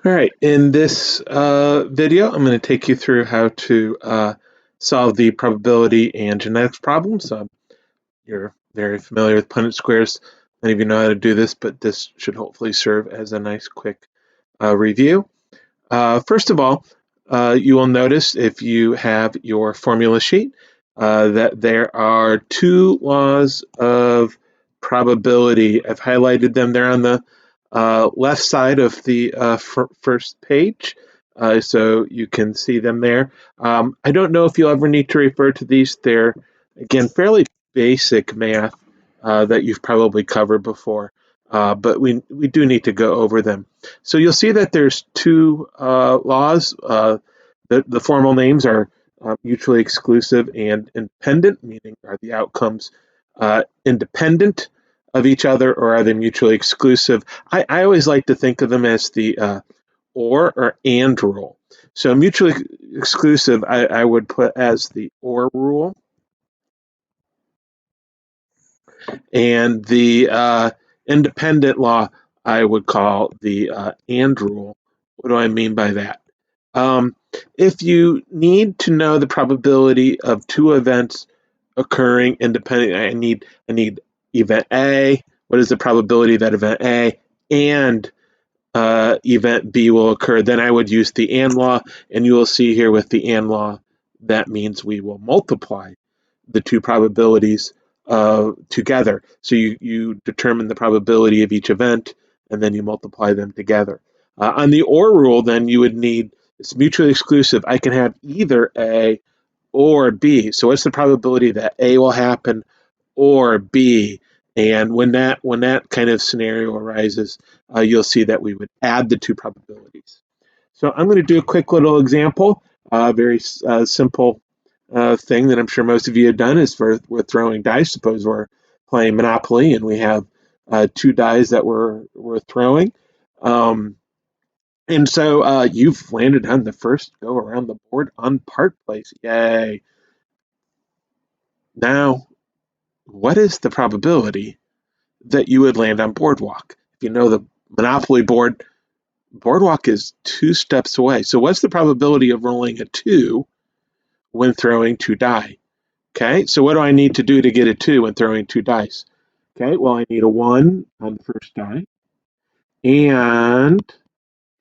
All right, in this video, I'm going to take you through how to solve the probability and genetics problems. You're very familiar with Punnett squares. Many of you know how to do this, but this should hopefully serve as a nice quick review. First of all, you will notice if you have your formula sheet that there are two laws of probability. I've highlighted them there on the left side of the first page, so you can see them there. I don't know if you'll ever need to refer to these. They're, again, fairly basic math that you've probably covered before, but we do need to go over them. So you'll see that there's two laws. The formal names are mutually exclusive and independent, meaning are the outcomes independent of each other, or are they mutually exclusive? I always like to think of them as the or and rule. So mutually exclusive, I would put as the or rule, and the independent law I would call the and rule. What do I mean by that? Um, if you need to know the probability of two events occurring independently, I need event A. What is the probability that event A and event B will occur? Then I would use the and law, and you will see here with the and law, that means we will multiply the two probabilities together. So you determine the probability of each event, and then you multiply them together. On the or rule, then you would need, it's mutually exclusive. I can have either A or B. So what's the probability that A will happen or B? And when that kind of scenario arises, you'll see that we would add the two probabilities. So I'm going to do a quick little example, very simple thing that I'm sure most of you have done is we're throwing dice. Suppose we're playing Monopoly and we have two dice that we're throwing. And so you've landed on the first go around the board on Park Place. Yay. Now, what is the probability that you would land on Boardwalk? If you know the Monopoly board, Boardwalk is 2 steps away. So what's the probability of rolling a 2 when throwing 2 die? Okay, so what do I need to do to get a 2 when throwing 2 dice? Okay, well, I need a 1 on the first die, and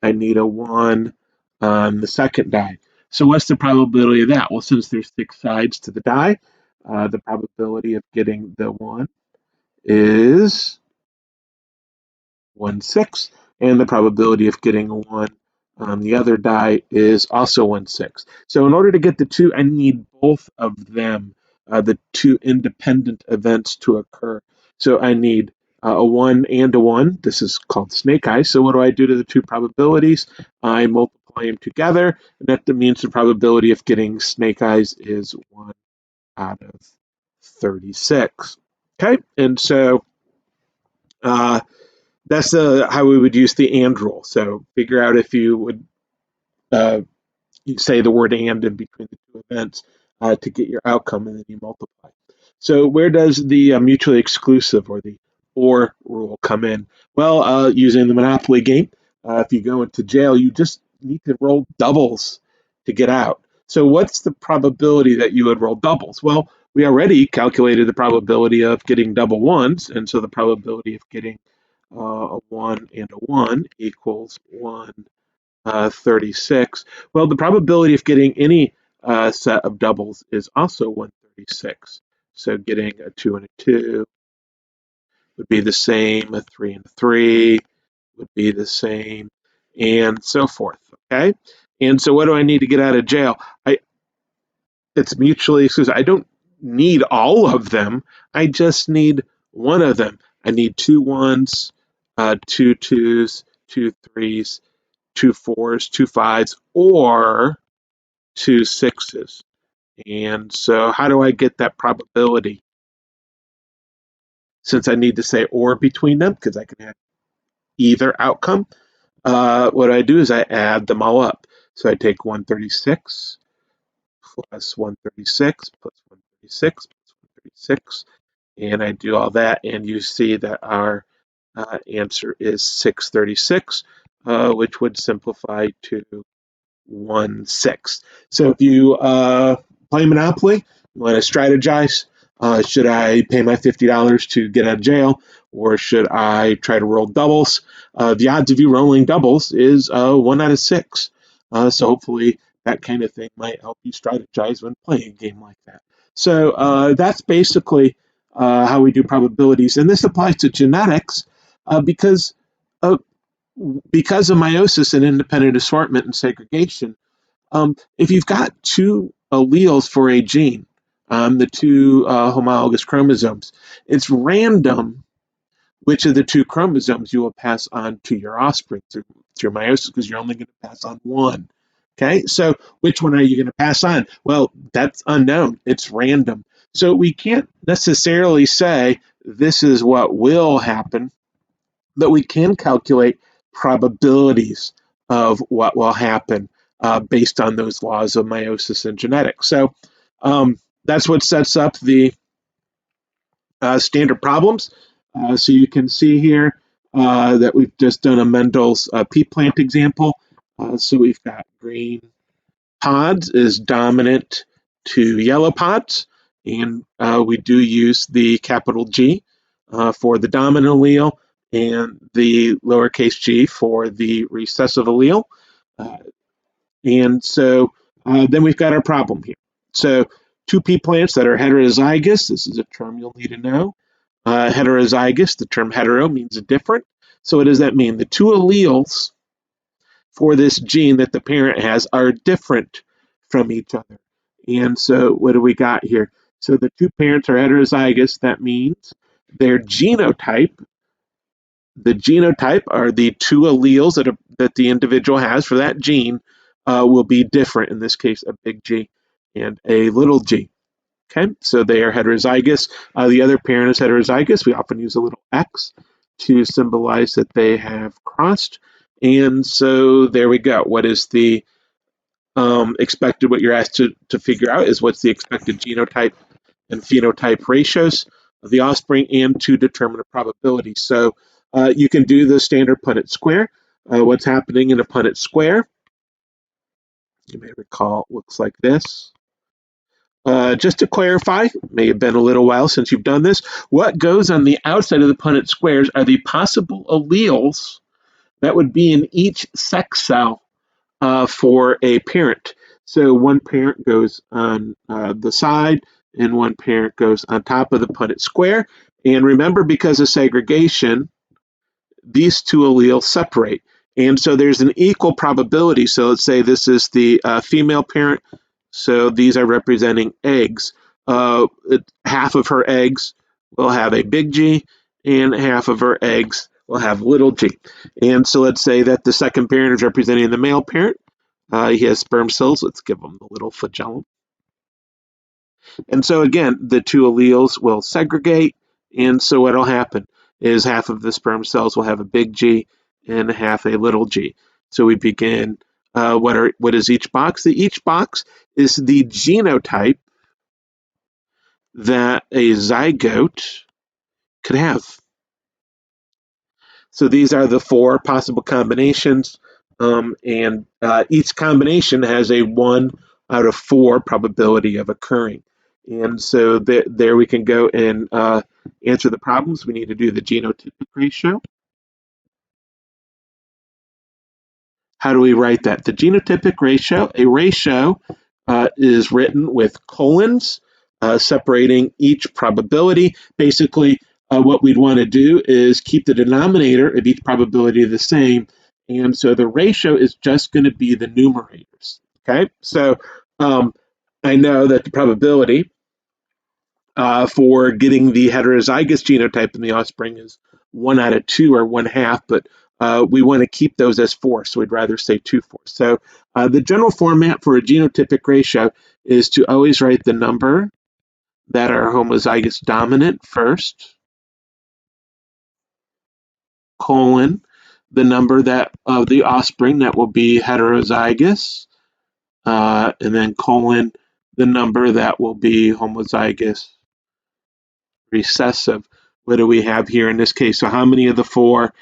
I need a 1 on the second die. So what's the probability of that? Well, since there's 6 sides to the die, the probability of getting the 1 is 1/6, and the probability of getting a 1 on the other die is also 1/6. So in order to get the 2, I need both of them, the two independent events to occur. So I need a 1 and a 1. This is called snake eyes. So what do I do to the two probabilities? I multiply them together, and that means the probability of getting snake eyes is 1 out of 36. Okay, and so that's how we would use the and rule. So figure out if you would you say the word and in between the two events to get your outcome, and then you multiply. So where does the mutually exclusive or the or rule come in? Well, using the Monopoly game, if you go into jail, you just need to roll doubles to get out. So what's the probability that you would roll doubles? Well, we already calculated the probability of getting double ones, and so the probability of getting a 1 and a 1 equals 1/36. Well, the probability of getting any set of doubles is also 1/36. So getting a 2 and a 2 would be the same, a 3 and a 3 would be the same, and so forth, okay? And so what do I need to get out of jail? It's mutually exclusive. I don't need all of them. I just need one of them. I need 2 1s, 2 2s, 2 3s, 2 4s, 2 5s, or 2 6s. And so how do I get that probability? Since I need to say or between them, because I can have either outcome, what I do is I add them all up. So I take 136 plus 136 plus 136 plus 136, and I do all that, and you see that our answer is 636. which would simplify to 1/6. So if you play Monopoly, you want to strategize. Should I pay my $50 to get out of jail, or should I try to roll doubles? The odds of you rolling doubles is 1/6. So hopefully that kind of thing might help you strategize when playing a game like that. So that's basically how we do probabilities, and this applies to genetics because uh, because of meiosis and independent assortment and segregation. If you've got two alleles for a gene, the two homologous chromosomes, it's random which of the two chromosomes you will pass on to your offspring through meiosis, because you're only going to pass on one. Okay, so which one are you going to pass on? Well, that's unknown. It's random. So we can't necessarily say this is what will happen, but we can calculate probabilities of what will happen based on those laws of meiosis and genetics. So that's what sets up the standard problems. So you can see here that we've just done a Mendel's pea plant example. So we've got green pods is dominant to yellow pods, and we do use the capital G for the dominant allele and the lowercase g for the recessive allele. Uh, and so then we've got our problem here. So two pea plants that are heterozygous, this is a term you'll need to know. Heterozygous, the term hetero means different. So what does that mean? The two alleles for this gene that the parent has are different from each other. And so what do we got here? So the two parents are heterozygous. That means their genotype, the genotype are the two alleles that the individual has for that gene, will be different. In this case, a big G and a little g. Okay, so they are heterozygous. The other parent is heterozygous. We often use a little x to symbolize that they have crossed. And so there we go. What is the expected? What you're asked to figure out is what's the expected genotype and phenotype ratios of the offspring, and to determine a probability. So you can do the standard Punnett square. What's happening in a Punnett square, you may recall, looks like this. Just to clarify, may have been a little while since you've done this, what goes on the outside of the Punnett squares are the possible alleles that would be in each sex cell for a parent. So one parent goes on the side, and one parent goes on top of the Punnett square. And remember, because of segregation, these two alleles separate. And so there's an equal probability. So let's say this is the female parent. So these are representing eggs. Half of her eggs will have a big G, and half of her eggs will have little g. And so let's say that the second parent is representing the male parent. He has sperm cells. Let's give him the little flagellum. And so again, the two alleles will segregate. And so what will happen is half of the sperm cells will have a big G and half a little g. So we begin, what is each box? Each box is the genotype that a zygote could have. So these are the four possible combinations, and each combination has a 1/4 probability of occurring. And so there we can go and answer the problems. We need to do the genotypic ratio. How do we write that? The genotypic ratio, a ratio is written with colons separating each probability. Basically, what we'd want to do is keep the denominator of each probability the same. And so the ratio is just going to be the numerators. Okay, so I know that the probability for getting the heterozygous genotype in the offspring is 1/2 or 1/2, but we want to keep those as 4, so we'd rather say 2/4. So the general format for a genotypic ratio is to always write the number that are homozygous dominant first, colon, the number that of the offspring that will be heterozygous, and then colon, the number that will be homozygous recessive. What do we have here in this case? So how many of the 4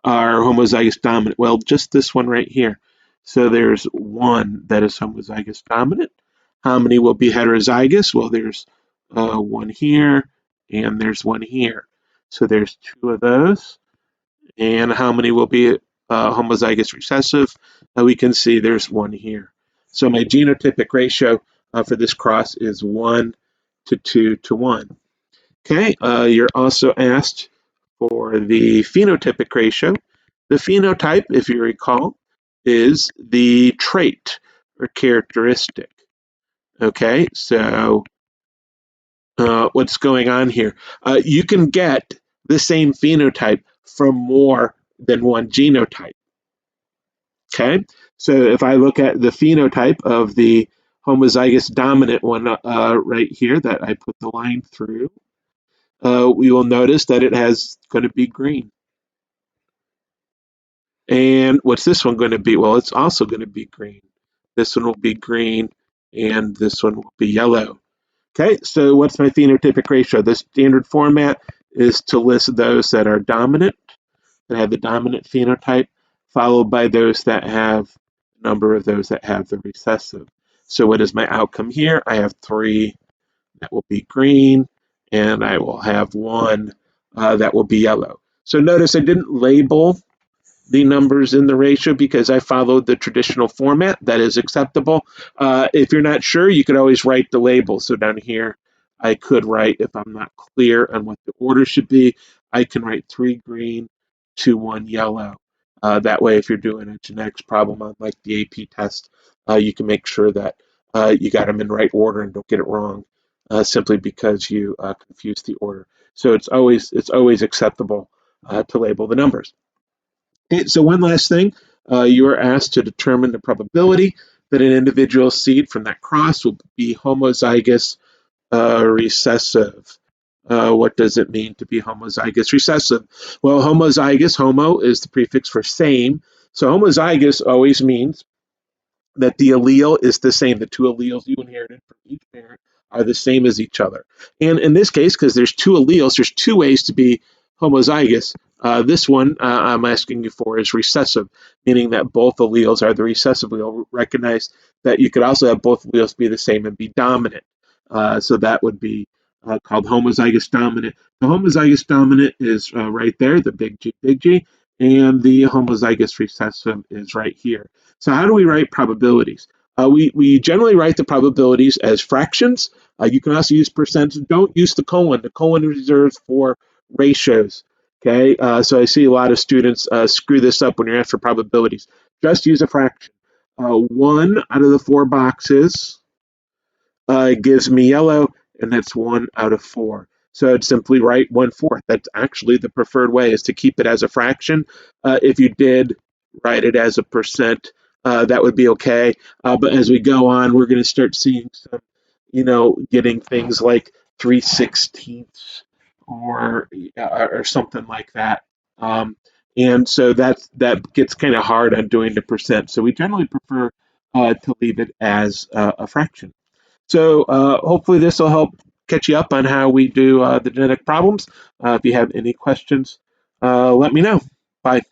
are homozygous dominant? Well, just this one right here. So there's one that is homozygous dominant. How many will be heterozygous? Well, there's one here, and there's one here. So there's two of those. And how many will be homozygous recessive? We can see there's one here. So my genotypic ratio for this cross is 1 to 2 to 1. Okay, you're also asked for the phenotypic ratio. The phenotype, if you recall, is the trait or characteristic. Okay, so what's going on here? You can get the same phenotype from more than one genotype. Okay, so if I look at the phenotype of the homozygous dominant one right here that I put the line through, we will notice that it has going to be green. And what's this one going to be? Well, it's also going to be green. This one will be green, and this one will be yellow. Okay, so what's my phenotypic ratio? The standard format is to list those that are dominant, that have the dominant phenotype, followed by those that have a number of those that have the recessive. So what is my outcome here? I have 3 that will be green, and I will have 1 that will be yellow. So notice I didn't label the numbers in the ratio because I followed the traditional format that is acceptable. If you're not sure, you could always write the label. So down here, I could write, if I'm not clear on what the order should be, I can write 3 green, 2, 1 yellow. That way, if you're doing a genetics problem on like the AP test, you can make sure that you got them in the right order and don't get it wrong simply because you confused the order. So it's always acceptable to label the numbers. Okay, so one last thing, you are asked to determine the probability that an individual seed from that cross will be homozygous recessive. What does it mean to be homozygous recessive? Well, homozygous, homo is the prefix for same. So homozygous always means that the allele is the same. The 2 alleles you inherited from each parent are the same as each other. And in this case, because there's 2 alleles, there's 2 ways to be homozygous. This one I'm asking you for is recessive, meaning that both alleles are the recessive allele. Recognize that you could also have both alleles be the same and be dominant. So that would be called homozygous dominant. The homozygous dominant is right there, the big G, and the homozygous recessive is right here. So how do we write probabilities? We generally write the probabilities as fractions. You can also use percents. Don't use the colon. The colon is reserved for ratios. Okay, so I see a lot of students screw this up when you're asked for probabilities. Just use a fraction. 1 out of the 4 boxes gives me yellow, and that's 1 out of 4. So I'd simply write 1/4. That's actually the preferred way, is to keep it as a fraction. If you did write it as a percent, that would be okay. But as we go on, we're going to start seeing some, getting things like 3/16 or something like that. And so that gets kind of hard on doing the percent. So we generally prefer to leave it as a fraction. So hopefully this will help catch you up on how we do the genetic problems. If you have any questions, let me know. Bye.